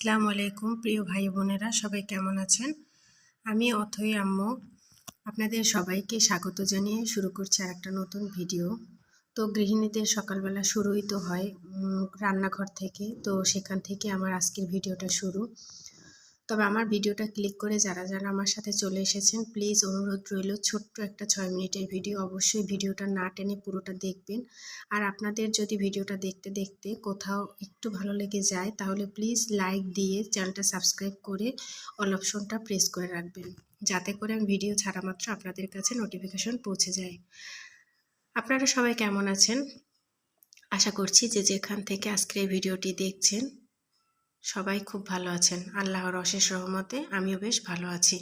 আসসালামু আলাইকুম প্রিয় ভাই বোনেরা, সবাই কেমন আছেন? আমি অথই আম্মু আপনাদের সবাইকে স্বাগত জানিয়ে শুরু করছি আর একটা নতুন ভিডিও। তো গৃহিণীদের সকালবেলা শুরুই তো হয় রান্নাঘর থেকে, তো সেখান থেকে আমার আজকের ভিডিওটা শুরু। তবে আমার ভিডিওটা ক্লিক করে যারা যারা আমার সাথে চলে এসেছেন, প্লিজ অনুরোধ রইল, ছোট্ট একটা 6 মিনিটের ভিডিও, অবশ্যই ভিডিওটা না টেনে পুরোটা দেখবেন। আর আপনাদের যদি ভিডিওটা দেখতে দেখতে কোথাও একটু ভালো লেগে যায়, তাহলে প্লিজ লাইক দিয়ে চ্যানেলটা সাবস্ক্রাইব করে অল অপশনটা প্রেস করে রাখবেন, যাতে করে আমি ভিডিও ছাড়া মাত্র আপনাদের কাছে নোটিফিকেশন পৌঁছে যায়। আপনারা সবাই কেমন আছেন? আশা করছি যে যেখান থেকে আজকের এই ভিডিওটি দেখছেন সবাই খুব ভালো আছেন। আল্লাহর অশেষ রহমতে আমিও বেশ ভালো আছি।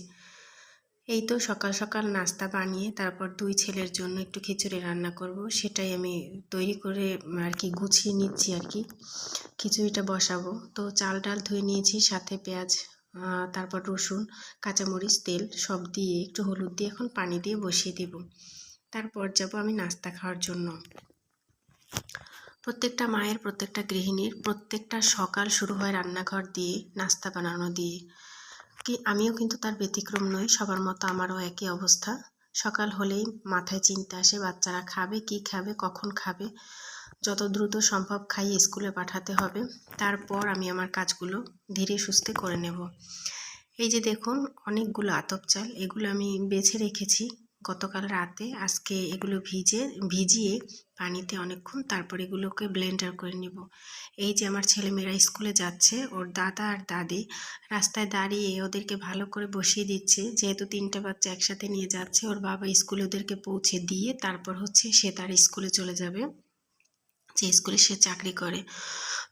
এই তো সকাল সকাল নাস্তা বানিয়ে তারপর 2 ছেলের জন্য একটু খিচুড়ি রান্না করব, সেটাই আমি তৈরি করে আর কি গুছিয়ে নিচ্ছি আর কি। খিচুড়িটা বসাবো, তো চাল ডাল ধুয়ে নিয়েছি, সাথে পেঁয়াজ, তারপর রসুন, কাঁচামরিচ, তেল সব দিয়ে একটু হলুদ দিয়ে এখন পানি দিয়ে বসিয়ে দেব। তারপর যাব আমি নাস্তা খাওয়ার জন্য। প্রত্যেকটা মায়ের, প্রত্যেকটা গৃহিণীর প্রত্যেকটা সকাল শুরু হয় রান্নাঘর দিয়ে, নাস্তা বানানো দিয়ে। আমিও কিন্তু তার ব্যতিক্রম নই, সবার মতো আমারও একই অবস্থা। সকাল হলেই মাথায় চিন্তা আসে বাচ্চারা খাবে কি, খাবে কখন খাবে, যত দ্রুত সম্ভব খাইয়ে স্কুলে পাঠাতে হবে। তারপর আমি আমার কাজগুলো ধীরে সুস্থে করে নেব। এই যে দেখুন, অনেকগুলো আতপ চাল, এগুলো আমি বেছে রেখেছি গতকাল রাতে। আজকে এগুলো ভিজিয়ে পানিতে অনেকক্ষণ, তারপর এগুলোকে ব্লেন্ডার করে নিব। এই যে আমার ছেলেমেয়েরা স্কুলে যাচ্ছে, ওর দাদা আর দাদি রাস্তায় দাঁড়িয়ে ওদেরকে ভালো করে বসিয়ে দিচ্ছে, যেহেতু 3টে বাচ্চা একসাথে নিয়ে যাচ্ছে। ওর বাবা স্কুলে ওদেরকে পৌঁছে দিয়ে তারপর সে তার স্কুলে চলে যাবে, যে স্কুলে সে চাকরি করে।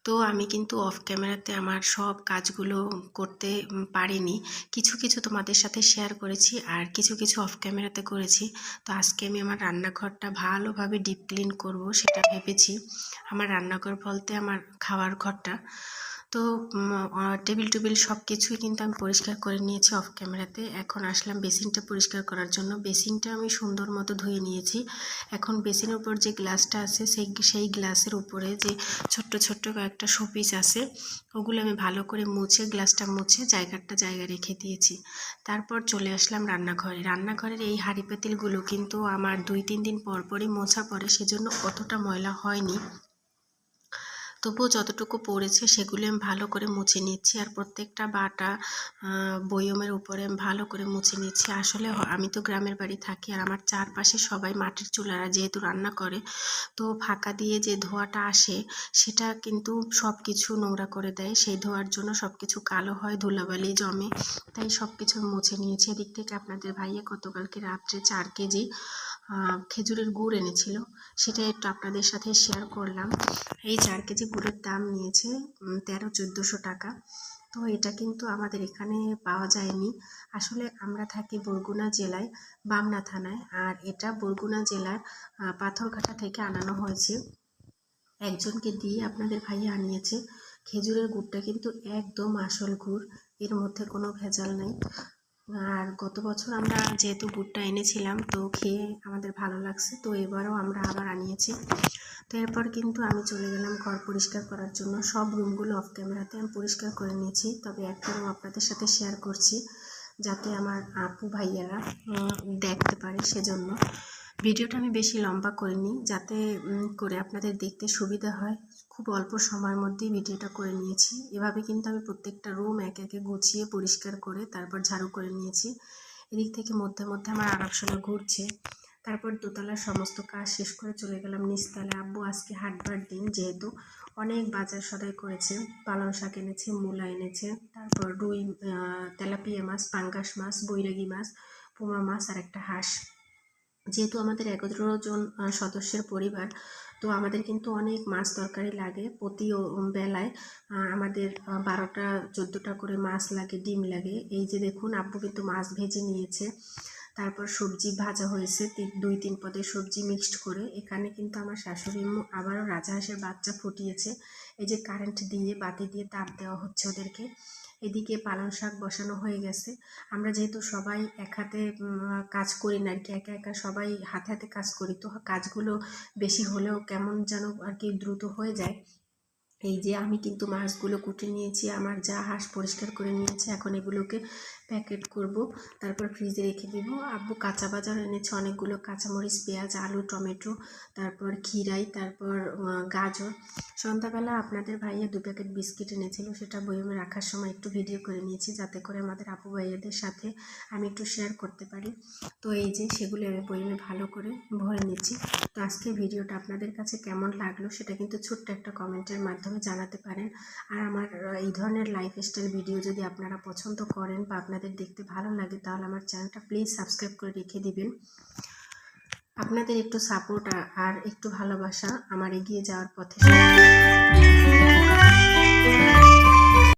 তো আমি কিন্তু অফ ক্যামেরাতে আমার সব কাজগুলো করতে পারিনি, কিছু কিছু তোমাদের সাথে শেয়ার করেছি আর কিছু কিছু অফ ক্যামেরাতে করেছি। তো আজকে আমি আমার রান্নাঘরটা ভালোভাবে ডিপ ক্লিন করব, সেটা ভেবেছি। আমার রান্নাঘর বলতে আমার খাওয়ার ঘরটা। তো টেবিল সব কিছুই কিন্তু আমি পরিষ্কার করে নিয়েছি অফ ক্যামেরাতে। এখন আসলাম বেসিনটা পরিষ্কার করার জন্য। বেসিনটা আমি সুন্দর মতো ধুয়ে নিয়েছি। এখন বেসিনের উপর যে গ্লাসটা আছে, সেই গ্লাসের উপরে যে ছোট্ট ছোট্ট কয়েকটা শোপিস আছে, ওগুলো আমি ভালো করে মুছে, গ্লাসটা মুছে জায়গায় রেখে দিয়েছি। তারপর চলে আসলাম রান্নাঘরে। রান্নাঘরের এই হাঁড়ি পাতিলগুলো কিন্তু আমার 2-3 দিন পর পরই মোছা পড়ে, সেজন্য অতটা ময়লা হয়নি। তবুও যতটুকু পড়েছে সেগুলো আমি ভালো করে মুছে নিচ্ছি। আর প্রত্যেকটা বাটা বয়মের উপরে আমি ভালো করে মুছে নিচ্ছি। আসলে আমি তো গ্রামের বাড়ি থাকি, আর আমার চারপাশে সবাই মাটির চুলারা যেহেতু রান্না করে, তো ফাঁকা দিয়ে যে ধোঁয়াটা আসে সেটা কিন্তু সব কিছু নোংরা করে দেয়। সেই ধোঁয়ার জন্য সব কিছু কালো হয়, ধুলাবালি জমে, তাই সব কিছু মুছে নিয়েছি। এদিক থেকে আপনাদের ভাইয়া গতকালকে রাত্রে 4 কেজি খেজুরের গুড় এনেছিল, সেটা একটু আপনাদের সাথে শেয়ার করলাম। এই 4 কেজি গুড়ের দাম নিয়েছে 1300-1400 টাকা। তো এটা কিন্তু আমাদের এখানে পাওয়া যায়নি। আসলে আমরা থাকি বরগুনা জেলায়, বামনা থানায়, আর এটা বরগুনা জেলার পাথরঘাটা থেকে আনানো হয়েছে। একজনকে দিয়ে আপনাদের ভাইয়া আনিয়েছে। খেজুরের গুড়টা কিন্তু একদম আসল গুড়, এর মধ্যে কোনো ভেজাল নেই। আর গত বছর আমরা যেহেতু গুড়টা এনেছিলাম, তো খেয়ে আমাদের ভালো লাগছে, তো এবারও আমরা আবার আনিয়েছি। তো এরপর কিন্তু আমি চলে গেলাম ঘর পরিষ্কার করার জন্য। সব রুমগুলো অফ ক্যামেরাতে আমি পরিষ্কার করে নিয়েছি, তবে একটা রুম আপনাদের সাথে শেয়ার করছি যাতে আমার আপু ভাইয়ারা দেখতে পারে, সেজন্য ভিডিওটা আমি বেশি লম্বা করিনি, যাতে করে আপনাদের দেখতে সুবিধা হয়। খুব অল্প সময়ের মধ্যেই ভিডিওটা করে নিয়েছি। এভাবে কিন্তু আমি প্রত্যেকটা রুম একে একে গুছিয়ে পরিষ্কার করে তারপর ঝাড়ু করে নিয়েছি। এদিক থেকে মধ্যে মধ্যে আমার আনাপশোনা ঘুরছে। তারপর দোতলার সমস্ত কাজ শেষ করে চলে গেলাম নিচতলায়। আব্বু আজকে হাটবার দিন, যেহেতু অনেক বাজার সদাই করেছে। পালং শাক এনেছে, মূলা এনেছে, তারপর রুই, তেলাপিয়া মাছ, পাঙ্গাস মাছ, বৈরাগী মাছ, পোমা মাছ আর একটা হাঁস। যেহেতু আমাদের 11 জন সদস্যের পরিবার, তো আমাদের কিন্তু অনেক মাছ তরকারি লাগে প্রতি বেলায়। আমাদের 12টা-14টা করে মাছ লাগে, ডিম লাগে। এই যে দেখুন, আব্বু কিন্তু মাছ ভেজে নিয়েছে, তারপর সবজি ভাজা হয়েছে, 2-3 পদের সবজি মিক্সড করে। এখানে কিন্তু আমার শাশুড়ি আবারও রাজহাঁসের বাচ্চা ফুটিয়েছে। এই যে কারেন্ট দিয়ে, বাতি দিয়ে তাপ দেওয়া হচ্ছে ওদেরকে। এদিকে পালং শাক বসানো হয়ে গেছে। আমরা যেহেতু সবাই এক হাতে কাজ করি না আর কি, একা একা সবাই হাতে হাতে কাজ করি, তো কাজগুলো বেশি হলেও কেমন যেন আর কি দ্রুত হয়ে যায়। এই যে আমি কিন্তু মাছগুলো কুটে নিয়েছি, আমার যা হাঁস পরিষ্কার করে নিয়েছে। এখন এগুলোকে প্যাকেট করব, তারপর ফ্রিজে রেখে দেব। আব্বু কাঁচা বাজার এনেছে অনেকগুলো, কাঁচামরিচ, পেঁয়াজ, আলু, টমেটো, তারপর খিরাই, তারপর গাজর। সন্ধ্যাবেলা আপনাদের ভাইয়া 2 প্যাকেট বিস্কিট এনেছিল, সেটা বয়মে রাখার সময় একটু ভিডিও করে নিয়েছি, যাতে করে আমাদের আপু ভাইয়াদের সাথে আমি একটু শেয়ার করতে পারি। তো এই যে সেগুলো আমি বয়মে ভালো করে ভরে নিচ্ছি। তো আজকে ভিডিওটা আপনাদের কাছে কেমন লাগলো সেটা কিন্তু ছোট্ট একটা কমেন্টের মাধ্যমে জানাতে পারেন। আর আমার এই ধরনের লাইফস্টাইল ভিডিও যদি আপনারা পছন্দ করেন বা আপনাদের দেখতে ভালো লাগে, তাহলে আমার চ্যানেলটা প্লিজ সাবস্ক্রাইব করে রেখে দিবেন। আপনাদের একটু সাপোর্ট আর একটু ভালোবাসা আমার এগিয়ে যাওয়ার পথে